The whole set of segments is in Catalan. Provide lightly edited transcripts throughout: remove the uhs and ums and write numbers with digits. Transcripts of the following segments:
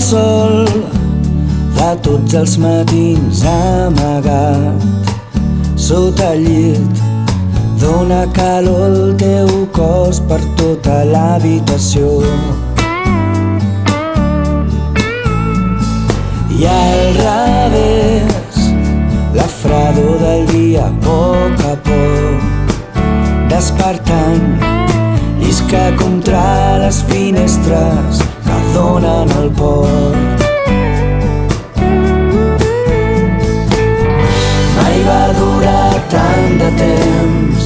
sol de tots els matins amagat sota el llit dona calor al teu cos per tota l'habitació. I al revés, la fredor del dia a poc despertant llisca contra les finestres que donen al port. Mai va durar tant de temps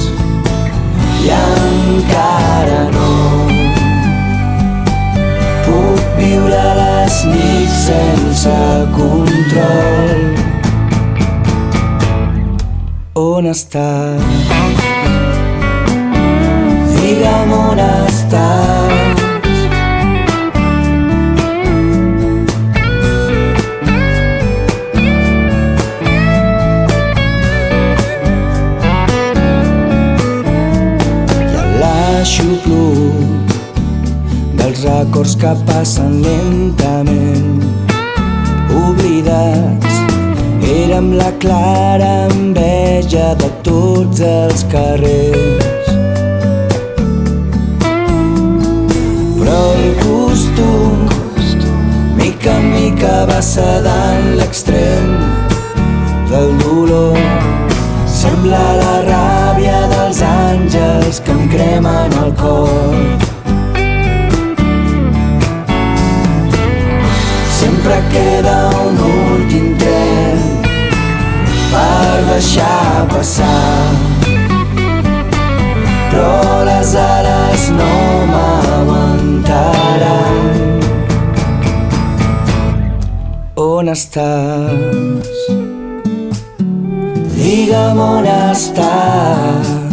i encara no puc viure les nits sense control. On estàs? Digue'm on estàs. L'aixopluc dels records que passen lentament oblidats. Érem la clara enveja de tots els carrers, però el costum mica en mica va sedant l'extrem del dolor. Sembla la ràbia dels àngels que em cremen el cor. Sempre queda un últim tren per deixar passar, però les ales no m'aguantaran. On estàs? Digue'm on estàs.